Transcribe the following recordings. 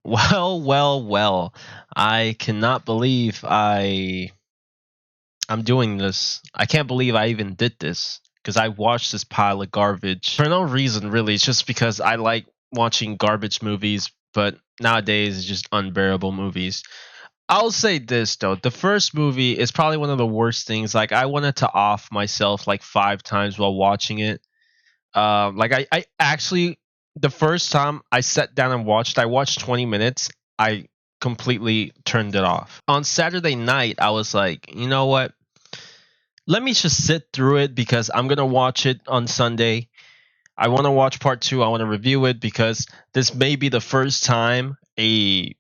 Well. I cannot believe I'm doing this. I can't believe I even did this because I watched this pile of garbage for no reason really. It's just because I like watching garbage movies, but nowadays it's just unbearable movies. I'll say this though, the first movie is probably one of the worst things. Like I wanted to off myself like 5 times while watching it. I actually the first time I sat down and I watched 20 minutes. I completely turned it off. On Saturday night, I was like, you know what? Let me just sit through it because I'm gonna watch it on Sunday. I want to watch part two. I want to review it because this may be the first time a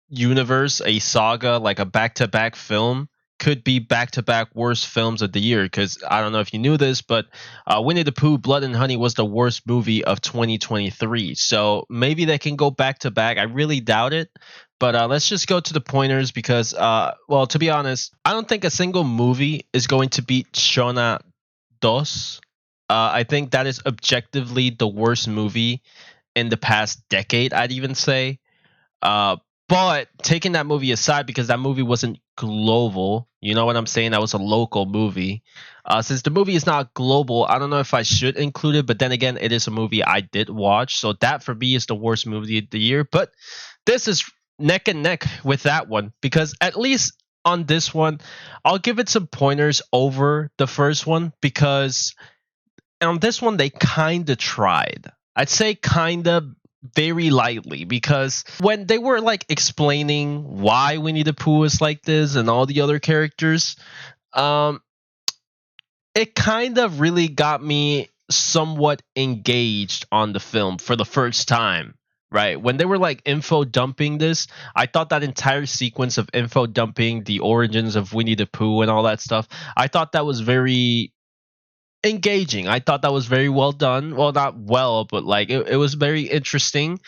universe, a saga, like a back to back film, could be back to back worst films of the year. Because I don't know if you knew this, but Winnie the Pooh, Blood and Honey was the worst movie of 2023. So maybe they can go back to back. I really doubt it. But let's just go to the pointers because, well, to be honest, I don't think a single movie is going to beat Shona Dos. I think that is objectively the worst movie in the past decade, I'd even say. Uh, but taking that movie aside, because that movie wasn't global, you know what I'm saying? That was a local movie. Since the movie is not global, I don't know if I should include it, but then again, it is a movie I did watch. So that for me is the worst movie of the year. But this is neck and neck with that one because at least on this one, I'll give it some pointers over the first one because on this one, they kind of tried. I'd say kind of very lightly because when they were like explaining why Winnie the Pooh is like this and all the other characters, um, it kind of really got me somewhat engaged on the film for the first time. Right. When they were like info dumping this, I thought that entire sequence of info dumping the origins of Winnie the Pooh and all that stuff, I thought that was very engaging. I thought that was very well done. Well, not well, but like it was very interesting.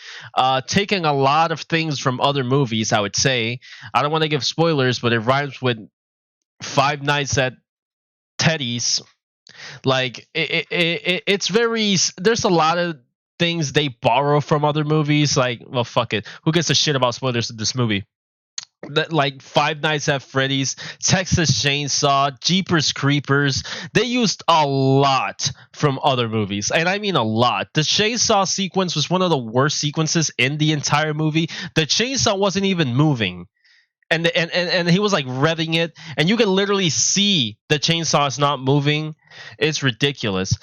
Taking a lot of things from other movies, I would say. I don't want to give spoilers, but it rhymes with Five Nights at Teddy's. Like it's very. There's a lot of things they borrow from other movies. Like, well, fuck it. Who gives a shit about spoilers in this movie? That like Five Nights at Freddy's, Texas Chainsaw, Jeepers Creepers. They used a lot from other movies, and I mean a lot. The chainsaw sequence was one of the worst sequences in the entire movie. The chainsaw wasn't even moving. And he was like revving it, and you can literally see the chainsaw is not moving. It's ridiculous.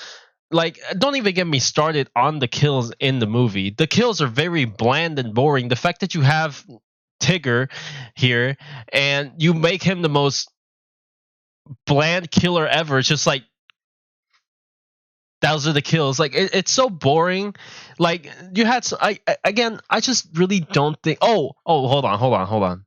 Like, don't even get me started on the kills in the movie. The kills are very bland and boring. The fact that you have Tigger here and you make him the most bland killer ever. It's just like those are the kills. Like it's so boring. Like you had. I just really don't think. Hold on.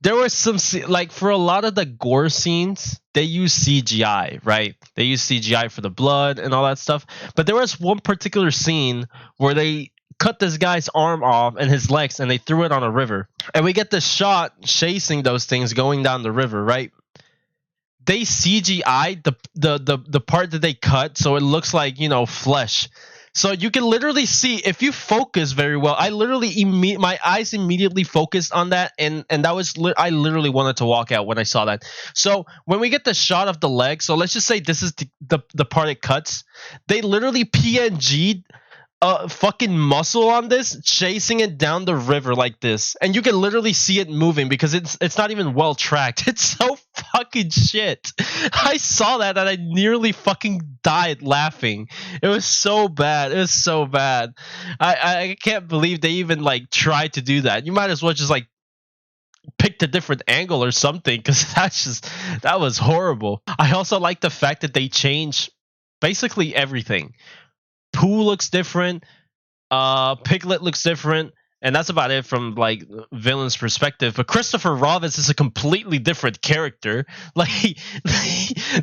There was some like for a lot of the gore scenes, they use CGI, right? They use CGI for the blood and all that stuff. But there was one particular scene where they cut this guy's arm off and his legs and they threw it on a river. And we get the shot chasing those things going down the river, right? They CGI the part that they cut so it looks like, flesh. So you can literally see if you focus very well. I literally my eyes immediately focused on that, and that was I literally wanted to walk out when I saw that. So when we get the shot of the leg, so let's just say this is the part it cuts. They literally PNG'd a fucking muscle on this, chasing it down the river like this, and you can literally see it moving because it's not even well tracked. It's so fucking shit. I saw that and I nearly fucking died laughing. It was so bad. It was so bad. I can't believe they even like tried to do that. You might as well just like picked a different angle or something because that was horrible. I also like the fact that they changed basically everything. Pooh looks different. Piglet looks different, and that's about it from like villain's perspective. But Christopher Robbins is a completely different character. Like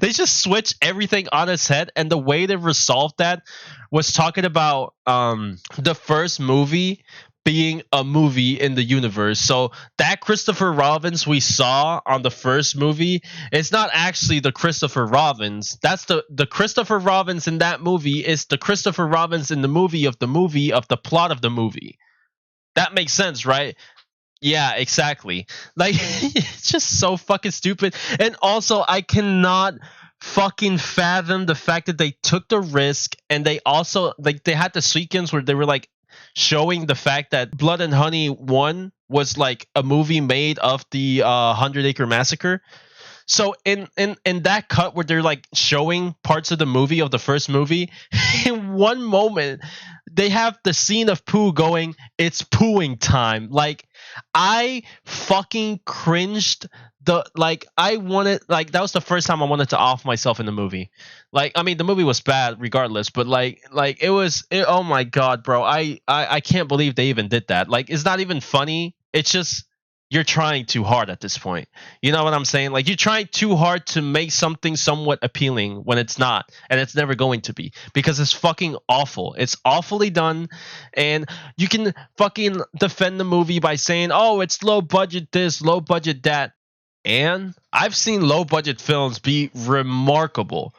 they just switch everything on his head, and the way they resolved that was talking about the first movie being a movie in the universe. So that Christopher Robbins we saw on the first movie is not actually the Christopher Robbins. That's the Christopher Robbins in that movie is the Christopher Robbins in the movie of the plot of the movie. That makes sense, right? Yeah, exactly. Like it's just so fucking stupid. And also I cannot fucking fathom the fact that they took the risk and they also like they had the sequence where they were like showing the fact that Blood and Honey 1 was like a movie made of the 100 Acre Massacre. So in that cut where they're like showing parts of the movie of the first movie, in one moment they have the scene of Pooh going, "It's pooing time." Like I fucking cringed. The like I wanted like that was the first time I wanted to off myself in the movie. Like I mean the movie was bad regardless, but like oh my god, bro. I can't believe they even did that. Like it's not even funny. It's just you're trying too hard at this point. You know what I'm saying? Like you're trying too hard to make something somewhat appealing when it's not, and it's never going to be because it's fucking awful. It's awfully done, and you can fucking defend the movie by saying, "Oh, it's low budget this, low budget that." And I've seen low budget films be remarkable.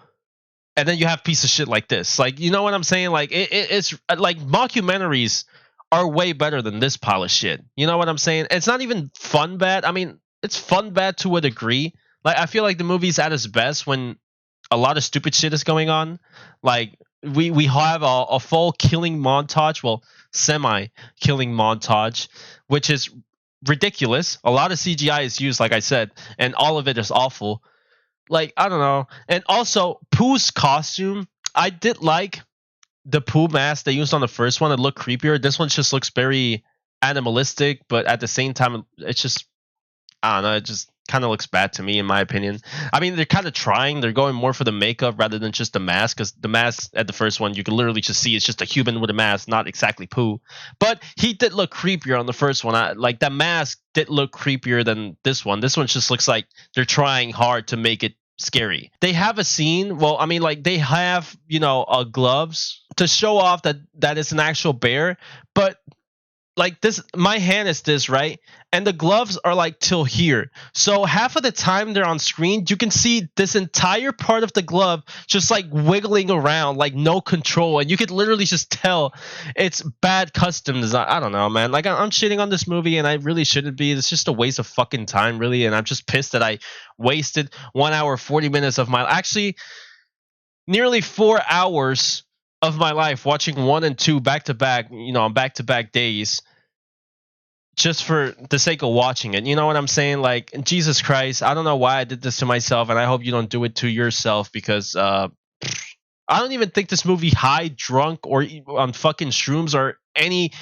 And then you have piece of shit like this. Like, you know what I'm saying? Like it's like mockumentaries are way better than this pile of shit. You know what I'm saying? It's not even fun bad. I mean, it's fun bad to a degree. Like I feel like the movie's at its best when a lot of stupid shit is going on. Like we have a full killing montage, well, semi killing montage, which is ridiculous. A lot of CGI is used, like I said, and all of it is awful. Like I don't know. And also Pooh's costume, I did like the Pooh mask they used on the first one. It looked creepier. This one just looks very animalistic, but at the same time, it's just I don't know. It just kind of looks bad to me, in my opinion. I mean, they're kind of trying. They're going more for the makeup rather than just the mask, because the mask at the first one you can literally just see it's just a human with a mask, not exactly Pooh. But he did look creepier on the first one. Like that mask did look creepier than this one. This one just looks like they're trying hard to make it scary. They have a scene. Well, I mean, like they have gloves to show off that it's an actual bear, but like this my hand is this right, and the gloves are like till here, so half of the time they're on screen you can see this entire part of the glove just like wiggling around, like no control, and you could literally just tell it's bad custom design. I don't know, man. Like I'm shitting on this movie and I really shouldn't be. It's just a waste of fucking time, really, and I'm just pissed that I wasted 1 hour 40 minutes of my actually nearly 4 hours of my life watching 1 and 2 back to back, on back to back days, just for the sake of watching it. You know what I'm saying? Like, Jesus Christ, I don't know why I did this to myself, and I hope you don't do it to yourself, because I don't even think this movie high, drunk, or on fucking shrooms or any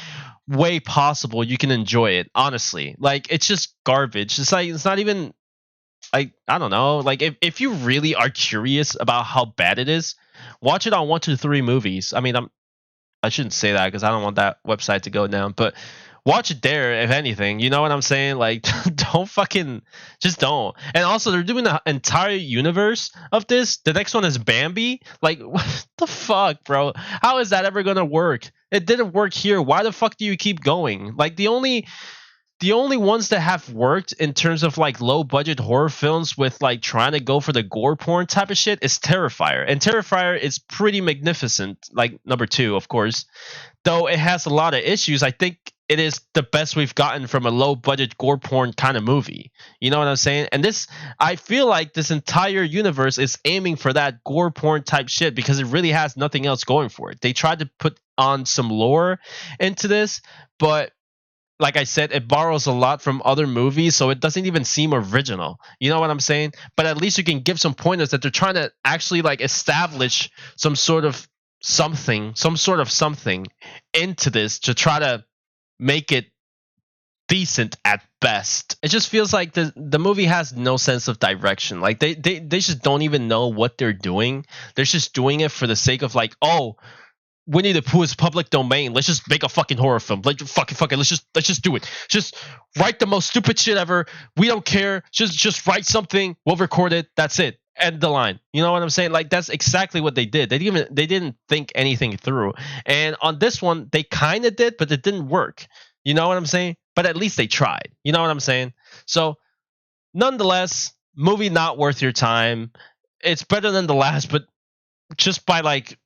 way possible you can enjoy it, honestly. Like, it's just garbage. It's like, it's not even, like, I don't know. Like, if you really are curious about how bad it is, watch it on 123 Movies. I mean, I shouldn't say that because I don't want that website to go down, but watch it there, if anything. You know what I'm saying? Like, don't fucking, just don't. And also, they're doing the entire universe of this. The next one is Bambi. Like, what the fuck, bro? How is that ever gonna work? It didn't work here. Why the fuck do you keep going? Like, the only ones that have worked in terms of like low budget horror films with like trying to go for the gore porn type of shit is Terrifier. And Terrifier is pretty magnificent, like number 2, of course. Though it has a lot of issues, I think it is the best we've gotten from a low budget gore porn kind of movie. You know what I'm saying? And this, I feel like this entire universe is aiming for that gore porn type shit because it really has nothing else going for it. They tried to put on some lore into this, but like I said, it borrows a lot from other movies, so it doesn't even seem original. You know what I'm saying? But at least you can give some pointers that they're trying to actually like establish some sort of something into this to try to make it decent at best. It just feels like the movie has no sense of direction. Like they just don't even know what they're doing. They're just doing it for the sake of like, oh, Winnie the Pooh is public domain. Let's just make a fucking horror film. Like fuck it. Let's just do it. Just write the most stupid shit ever. We don't care. Just write something. We'll record it. That's it. End the line. You know what I'm saying? Like that's exactly what they did. They didn't think anything through. And on this one, they kind of did, but it didn't work. You know what I'm saying? But at least they tried. You know what I'm saying? So, nonetheless, movie not worth your time. It's better than the last, but just by like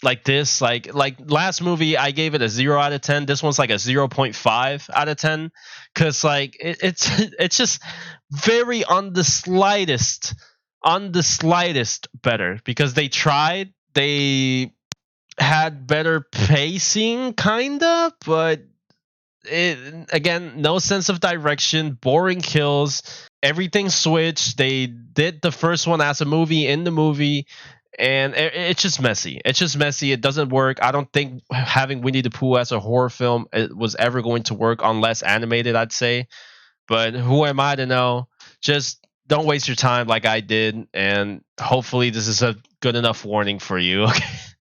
like this. Like last movie, I gave it a 0 out of 10. This one's like a 0.5 out of 10, because like it's it's just very on the slightest better, because they tried. They had better pacing, kinda, but again, no sense of direction, boring kills, everything switched. They did the first one as a movie in the movie, and it's just messy. It's just messy. It doesn't work. I don't think having Winnie the Pooh as a horror film was ever going to work unless animated, I'd say. But who am I to know? Just don't waste your time like I did, and hopefully this is a good enough warning for you. Okay.